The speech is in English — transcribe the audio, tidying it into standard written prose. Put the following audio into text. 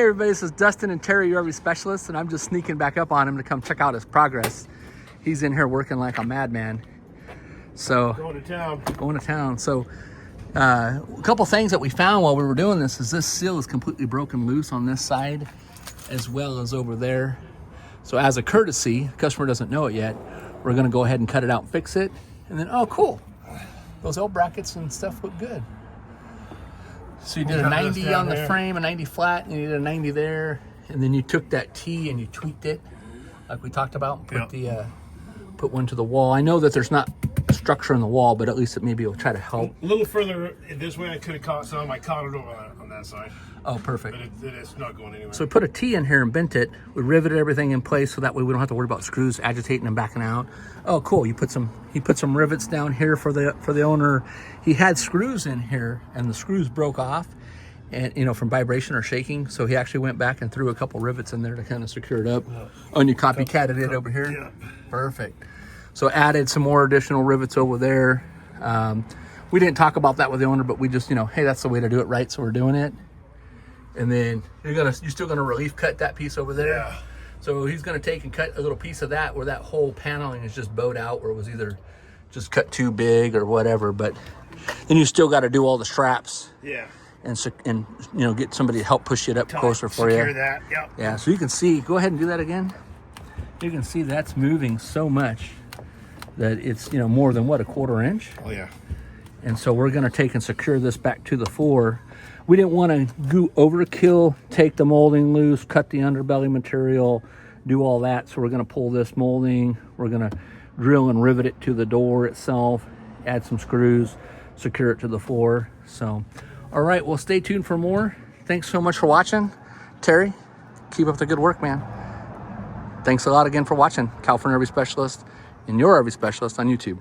everybody, this is Dustin and Terry, your RV specialists, and I'm just sneaking back up on him to come check out his progress. He's in here working like a madman. So going to town. So a couple things that we found while we were doing this is this seal is completely broken loose on this side as well as over there. So as a courtesy, the customer doesn't know it yet, we're going to go ahead and cut it out and fix it. And then, oh cool, those L brackets and stuff look good. So you did a 90 on the frame, a 90 flat, and you did a 90 there, and then you took that T and you tweaked it, like we talked about, and put one to the wall. I know that there's not a structure in the wall, but at least it maybe will try to help. A little further this way, I could have caught some. I caught it over on that side. Oh, perfect. But it's not going anywhere. So we put a T in here and bent it. We riveted everything in place so that way we don't have to worry about screws agitating and backing out. Oh, cool. He put some rivets down here for the owner. He had screws in here and the screws broke off, and from vibration or shaking. So he actually went back and threw a couple rivets in there to kind of secure it up. Oh, and you copycatted it over here? Yeah. Perfect. So added some more additional rivets over there. We didn't talk about that with the owner, but we just, hey, that's the way to do it, right? So we're doing it. And then you're still gonna relief cut that piece over there. Yeah. So he's gonna take and cut a little piece of that where that whole paneling is just bowed out, or it was either just cut too big or whatever. But then you still got to do all the straps. Yeah. And get somebody to help push it up closer for you. Secure that. Yep. Yeah. So you can see. Go ahead and do that again. You can see that's moving so much that it's more than what, a 1/4 inch. Oh yeah. And so we're gonna take and secure this back to the floor. We didn't want to go overkill, take the molding loose, cut the underbelly material, do all that. So we're going to pull this molding. We're going to drill and rivet it to the door itself, add some screws, secure it to the floor. So, all right, well, stay tuned for more. Thanks so much for watching. Terry, keep up the good work, man. Thanks a lot again for watching. California RV Specialist and your RV Specialist on YouTube.